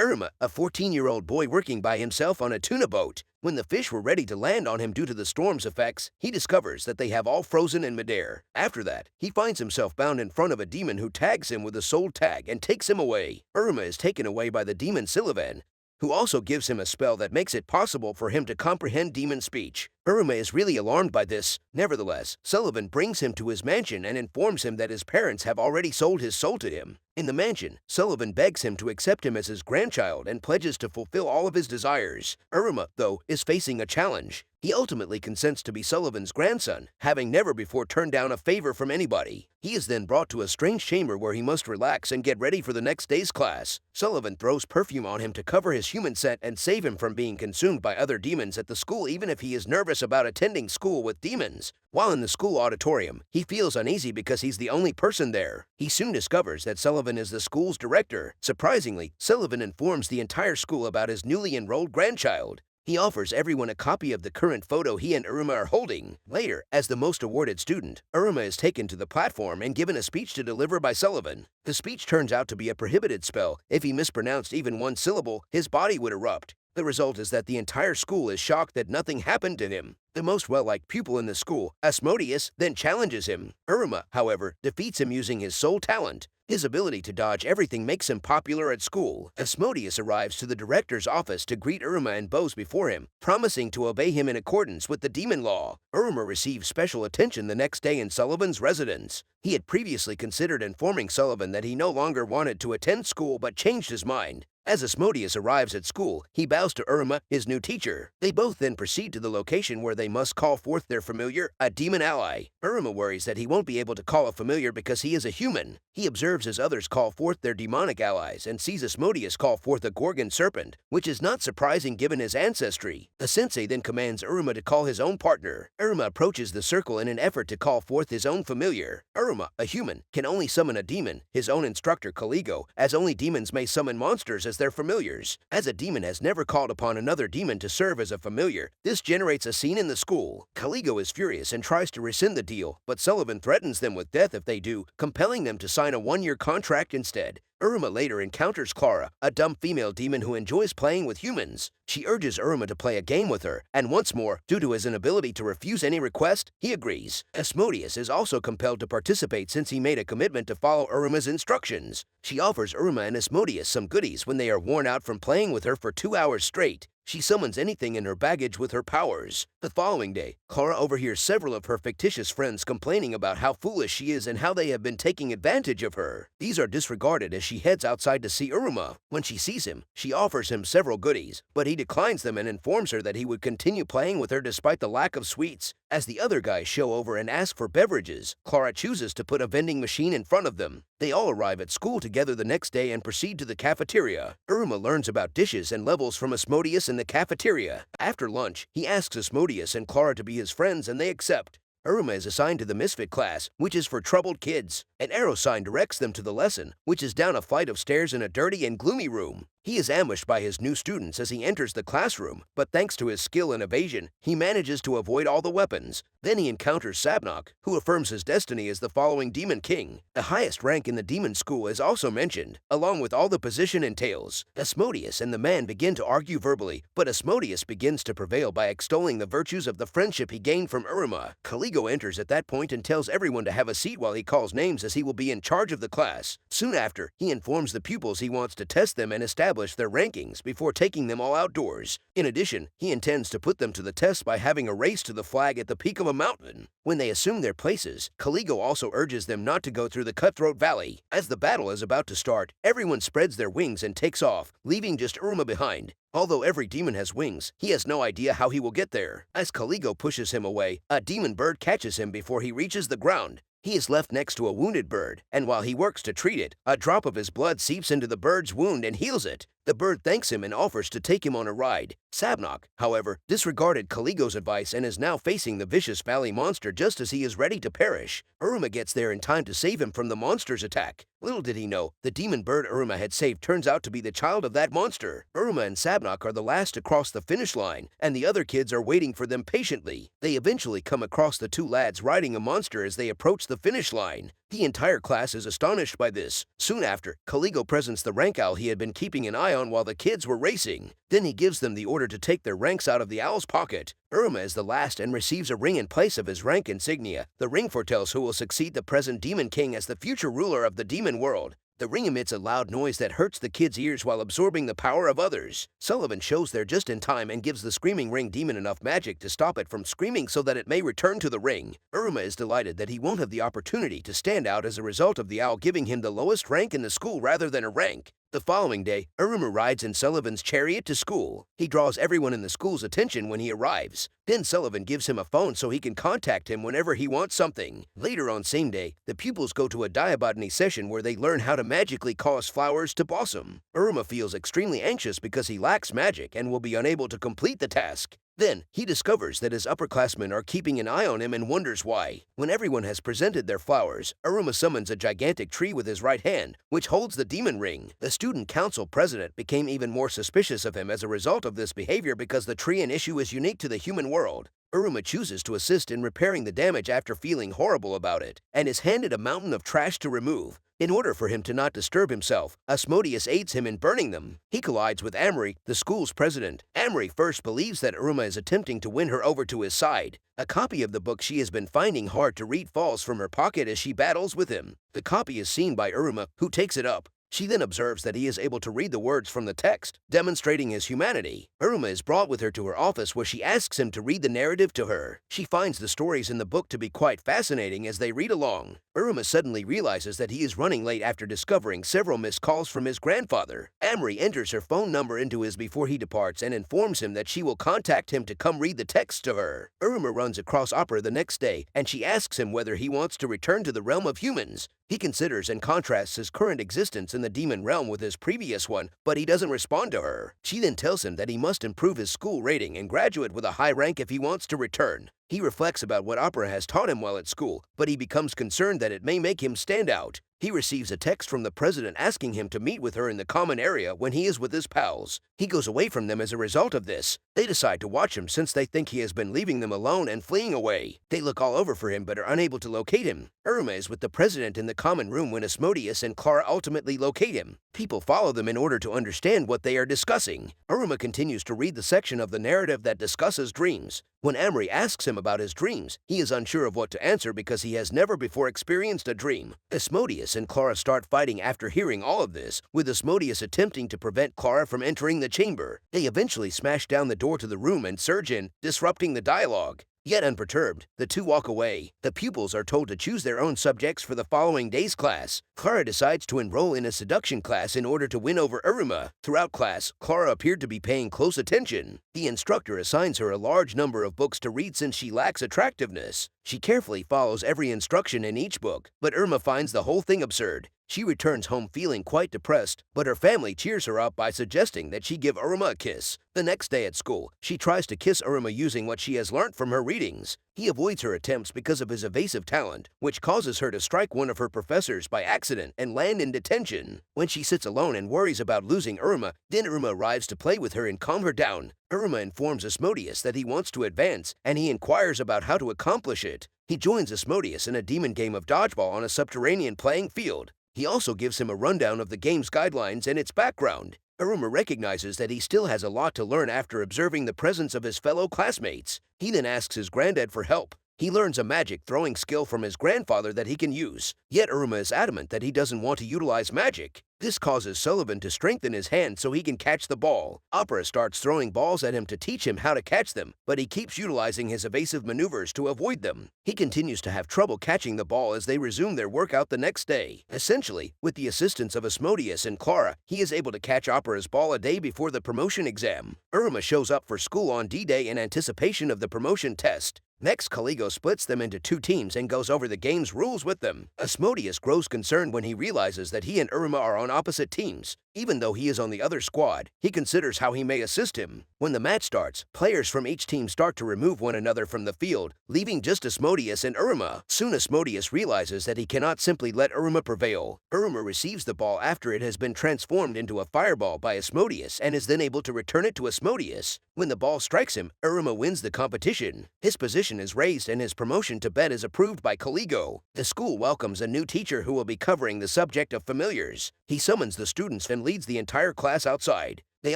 Iruma, a 14-year-old boy working by himself on a tuna boat. When the fish were ready to land on him due to the storm's effects, he discovers that they have all frozen in midair. After that, he finds himself bound in front of a demon who tags him with a soul tag and takes him away. Iruma is taken away by the demon Sullivan, who also gives him a spell that makes it possible for him to comprehend demon speech. Iruma is really alarmed by this. Nevertheless, Sullivan brings him to his mansion and informs him that his parents have already sold his soul to him. In the mansion, Sullivan begs him to accept him as his grandchild and pledges to fulfill all of his desires. Iruma, though, is facing a challenge. He ultimately consents to be Sullivan's grandson, having never before turned down a favor from anybody. He is then brought to a strange chamber where he must relax and get ready for the next day's class. Sullivan throws perfume on him to cover his human scent and save him from being consumed by other demons at the school, even if he is nervous about attending school with demons. While in the school auditorium, he feels uneasy because he's the only person there. He soon discovers that Sullivan is the school's director. Surprisingly, Sullivan informs the entire school about his newly enrolled grandchild. He offers everyone a copy of the current photo he and Iruma are holding. Later, as the most awarded student, Iruma is taken to the platform and given a speech to deliver by Sullivan. The speech turns out to be a prohibited spell. If he mispronounced even one syllable, his body would erupt. The result is that the entire school is shocked that nothing happened to him. The most well-liked pupil in the school, Asmodeus, then challenges him. Iruma, however, defeats him using his soul talent. His ability to dodge everything makes him popular at school. Asmodeus arrives to the director's office to greet Iruma and bows before him, promising to obey him in accordance with the demon law. Iruma receives special attention the next day in Sullivan's residence. He had previously considered informing Sullivan that he no longer wanted to attend school but changed his mind. As Asmodeus arrives at school, he bows to Iruma, his new teacher. They both then proceed to the location where they must call forth their familiar, a demon ally. Iruma worries that he won't be able to call a familiar because he is a human. He observes as others call forth their demonic allies and sees Asmodeus call forth a Gorgon serpent, which is not surprising given his ancestry. The sensei then commands Iruma to call his own partner. Iruma approaches the circle in an effort to call forth his own familiar. Iruma, a human, can only summon a demon, his own instructor Caligo, as only demons may summon monsters as their familiars. As a demon has never called upon another demon to serve as a familiar, this generates a scene in the school. Caligo is furious and tries to rescind the deal, but Sullivan threatens them with death if they do, compelling them to sign a one-year contract instead. Iruma later encounters Clara, a dumb female demon who enjoys playing with humans. She urges Iruma to play a game with her, and once more, due to his inability to refuse any request, he agrees. Asmodeus is also compelled to participate since he made a commitment to follow Iruma's instructions. She offers Iruma and Asmodeus some goodies when they are worn out from playing with her for 2 hours straight. She summons anything in her baggage with her powers. The following day, Clara overhears several of her fictitious friends complaining about how foolish she is and how they have been taking advantage of her. These are disregarded as she heads outside to see Iruma. When she sees him, she offers him several goodies, but he declines them and informs her that he would continue playing with her despite the lack of sweets. As the other guys show over and ask for beverages, Clara chooses to put a vending machine in front of them. They all arrive at school together the next day and proceed to the cafeteria. Iruma learns about dishes and levels from Asmodeus in the cafeteria. After lunch, he asks Asmodeus and Clara to be his friends and they accept. Iruma is assigned to the Misfit class, which is for troubled kids. An arrow sign directs them to the lesson, which is down a flight of stairs in a dirty and gloomy room. He is ambushed by his new students as he enters the classroom, but thanks to his skill in evasion, he manages to avoid all the weapons. Then he encounters Sabnok, who affirms his destiny as the following Demon King. The highest rank in the demon school is also mentioned, along with all the position entails. Asmodeus and the man begin to argue verbally, but Asmodeus begins to prevail by extolling the virtues of the friendship he gained from Iruma. Caligo enters at that point and tells everyone to have a seat while he calls names as he will be in charge of the class. Soon after, he informs the pupils he wants to test them and establish their rankings before taking them all outdoors. In addition, he intends to put them to the test by having a race to the flag at the peak of a mountain. When they assume their places, Caligo also urges them not to go through the cutthroat valley. As the battle is about to start, everyone spreads their wings and takes off, leaving just Iruma behind. Although every demon has wings, he has no idea how he will get there. As Caligo pushes him away, a demon bird catches him before he reaches the ground. He is left next to a wounded bird, and while he works to treat it, a drop of his blood seeps into the bird's wound and heals it. The bird thanks him and offers to take him on a ride. Sabnok, however, disregarded Caligo's advice and is now facing the vicious valley monster just as he is ready to perish. Iruma gets there in time to save him from the monster's attack. Little did he know, the demon bird Iruma had saved turns out to be the child of that monster. Iruma and Sabnok are the last to cross the finish line, and the other kids are waiting for them patiently. They eventually come across the two lads riding a monster as they approach the finish line. The entire class is astonished by this. Soon after, Caligo presents the rank owl he had been keeping an eye on while the kids were racing. Then he gives them the order to take their ranks out of the owl's pocket. Iruma is the last and receives a ring in place of his rank insignia. The ring foretells who will succeed the present Demon King as the future ruler of the demon world. The ring emits a loud noise that hurts the kids' ears while absorbing the power of others. Sullivan shows they're just in time and gives the screaming ring demon enough magic to stop it from screaming so that it may return to the ring. Iruma is delighted that he won't have the opportunity to stand out as a result of the owl giving him the lowest rank in the school rather than a rank. The following day, Iruma rides in Sullivan's chariot to school. He draws everyone in the school's attention when he arrives. Then Sullivan gives him a phone so he can contact him whenever he wants something. Later on same day, the pupils go to a diabotany session where they learn how to magically cause flowers to blossom. Iruma feels extremely anxious because he lacks magic and will be unable to complete the task. Then, he discovers that his upperclassmen are keeping an eye on him and wonders why. When everyone has presented their flowers, Iruma summons a gigantic tree with his right hand, which holds the demon ring. The student council president became even more suspicious of him as a result of this behavior because the tree in issue is unique to the human world. Iruma chooses to assist in repairing the damage after feeling horrible about it, and is handed a mountain of trash to remove. In order for him to not disturb himself, Asmodeus aids him in burning them. He collides with Amory, the school's president. Amory first believes that Iruma is attempting to win her over to his side. A copy of the book she has been finding hard to read falls from her pocket as she battles with him. The copy is seen by Iruma, who takes it up. She then observes that he is able to read the words from the text, demonstrating his humanity. Iruma is brought with her to her office where she asks him to read the narrative to her. She finds the stories in the book to be quite fascinating as they read along. Iruma suddenly realizes that he is running late after discovering several missed calls from his grandfather. Amory enters her phone number into his before he departs and informs him that she will contact him to come read the text to her. Iruma runs across Opera the next day, and she asks him whether he wants to return to the realm of humans. He considers and contrasts his current existence in the demon realm with his previous one, but he doesn't respond to her. She then tells him that he must improve his school rating and graduate with a high rank if he wants to return. He reflects about what Opera has taught him while at school, but he becomes concerned that it may make him stand out. He receives a text from the president asking him to meet with her in the common area when he is with his pals. He goes away from them as a result of this. They decide to watch him since they think he has been leaving them alone and fleeing away. They look all over for him but are unable to locate him. Iruma is with the president in the common room when Asmodeus and Clara ultimately locate him. People follow them in order to understand what they are discussing. Iruma continues to read the section of the narrative that discusses dreams. When Amory asks him about his dreams, he is unsure of what to answer because he has never before experienced a dream. Asmodeus and Clara start fighting after hearing all of this, with Asmodeus attempting to prevent Clara from entering the chamber. They eventually smash down the door to the room and surge in, disrupting the dialogue. Yet unperturbed, the two walk away. The pupils are told to choose their own subjects for the following day's class. Clara decides to enroll in a seduction class in order to win over Iruma. Throughout class, Clara appeared to be paying close attention. The instructor assigns her a large number of books to read since she lacks attractiveness. She carefully follows every instruction in each book, but Irma finds the whole thing absurd. She returns home feeling quite depressed, but her family cheers her up by suggesting that she give Iruma a kiss. The next day at school, she tries to kiss Iruma using what she has learnt from her readings. He avoids her attempts because of his evasive talent, which causes her to strike one of her professors by accident and land in detention. When she sits alone and worries about losing Iruma, then Iruma arrives to play with her and calm her down. Iruma informs Asmodeus that he wants to advance, and he inquires about how to accomplish it. He joins Asmodeus in a demon game of dodgeball on a subterranean playing field. He also gives him a rundown of the game's guidelines and its background. Iruma recognizes that he still has a lot to learn after observing the presence of his fellow classmates. He then asks his granddad for help. He learns a magic throwing skill from his grandfather that he can use. Yet Iruma is adamant that he doesn't want to utilize magic. This causes Sullivan to strengthen his hand so he can catch the ball. Opera starts throwing balls at him to teach him how to catch them, but he keeps utilizing his evasive maneuvers to avoid them. He continues to have trouble catching the ball as they resume their workout the next day. Essentially, with the assistance of Asmodeus and Clara, he is able to catch Opera's ball a day before the promotion exam. Iruma shows up for school on D-Day in anticipation of the promotion test. Next, Caligo splits them into two teams and goes over the game's rules with them. Asmodeus grows concerned when he realizes that he and Iruma are on opposite teams. Even though he is on the other squad, he considers how he may assist him. When the match starts, players from each team start to remove one another from the field, leaving just Asmodeus and Iruma. Soon Asmodeus realizes that he cannot simply let Iruma prevail. Iruma receives the ball after it has been transformed into a fireball by Asmodeus and is then able to return it to Asmodeus. When the ball strikes him, Iruma wins the competition. His position is raised and his promotion to bed is approved by Caligo. The school welcomes a new teacher who will be covering the subject of familiars. He summons the students and leads the entire class outside. They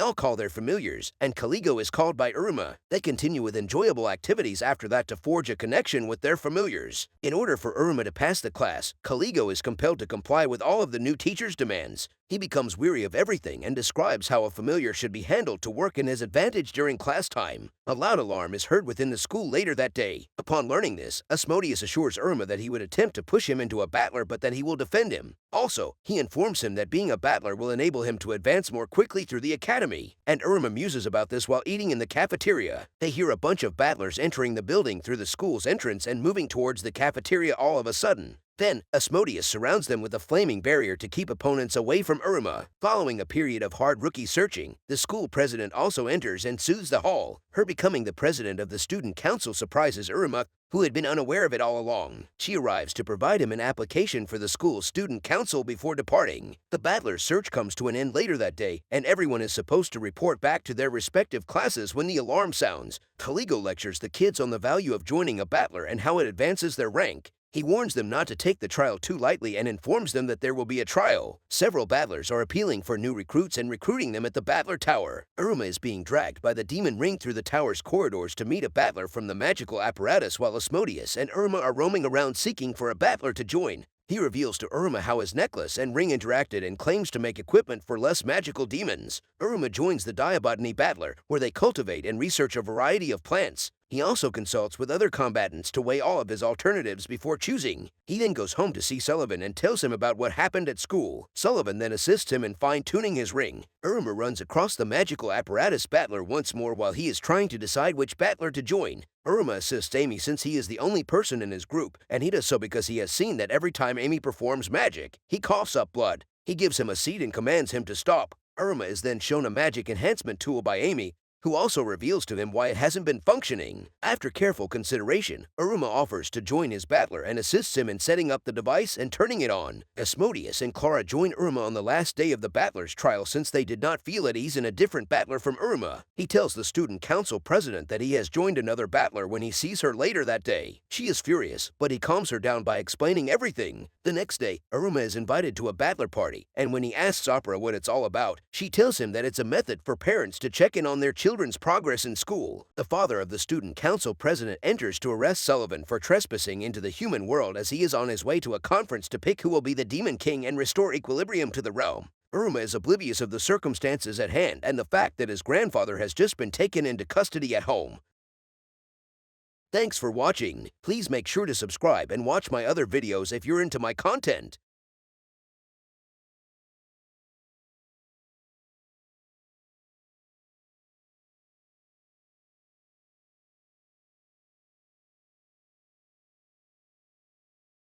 all call their familiars, and Caligo is called by Iruma. They continue with enjoyable activities after that to forge a connection with their familiars. In order for Iruma to pass the class, Caligo is compelled to comply with all of the new teacher's demands. He becomes weary of everything and describes how a familiar should be handled to work in his advantage during class time. A loud alarm is heard within the school later that day. Upon learning this, Asmodeus assures Iruma that he would attempt to push him into a battler but that he will defend him. Also, he informs him that being a battler will enable him to advance more quickly through the academy. And Iruma muses about this while eating in the cafeteria. They hear a bunch of battlers entering the building through the school's entrance and moving towards the cafeteria all of a sudden. Then, Asmodeus surrounds them with a flaming barrier to keep opponents away from Iruma. Following a period of hard rookie searching, the school president also enters and soothes the hall. Her becoming the president of the student council surprises Iruma, who had been unaware of it all along. She arrives to provide him an application for the school's student council before departing. The battler's search comes to an end later that day, and everyone is supposed to report back to their respective classes when the alarm sounds. Caligo lectures the kids on the value of joining a battler and how it advances their rank. He warns them not to take the trial too lightly and informs them that there will be a trial. Several battlers are appealing for new recruits and recruiting them at the Battler Tower. Iruma is being dragged by the demon ring through the tower's corridors to meet a battler from the magical apparatus while Asmodeus and Iruma are roaming around seeking for a battler to join. He reveals to Iruma how his necklace and ring interacted and claims to make equipment for less magical demons. Iruma joins the Diabotany Battler, where they cultivate and research a variety of plants. He also consults with other combatants to weigh all of his alternatives before choosing. He then goes home to see Sullivan and tells him about what happened at school. Sullivan then assists him in fine-tuning his ring. Iruma runs across the magical apparatus battler once more while he is trying to decide which battler to join. Iruma assists Amy since he is the only person in his group, and he does so because he has seen that every time Amy performs magic, he coughs up blood. He gives him a seat and commands him to stop. Iruma is then shown a magic enhancement tool by Amy, who also reveals to him why it hasn't been functioning. After careful consideration, Iruma offers to join his battler and assists him in setting up the device and turning it on. Asmodeus and Clara join Iruma on the last day of the battler's trial since they did not feel at ease in a different battler from Iruma. He tells the student council president that he has joined another battler when he sees her later that day. She is furious, but he calms her down by explaining everything. The next day, Iruma is invited to a battler party, and when he asks Opera what it's all about, she tells him that it's a method for parents to check in on their children's progress in school. The father of the student council president enters to arrest Sullivan for trespassing into the human world as he is on his way to a conference to pick who will be the demon king and restore equilibrium to the realm. Iruma is oblivious of the circumstances at hand and the fact that his grandfather has just been taken into custody at home. Thanks for watching. Please make sure to subscribe and watch my other videos if you're into my content.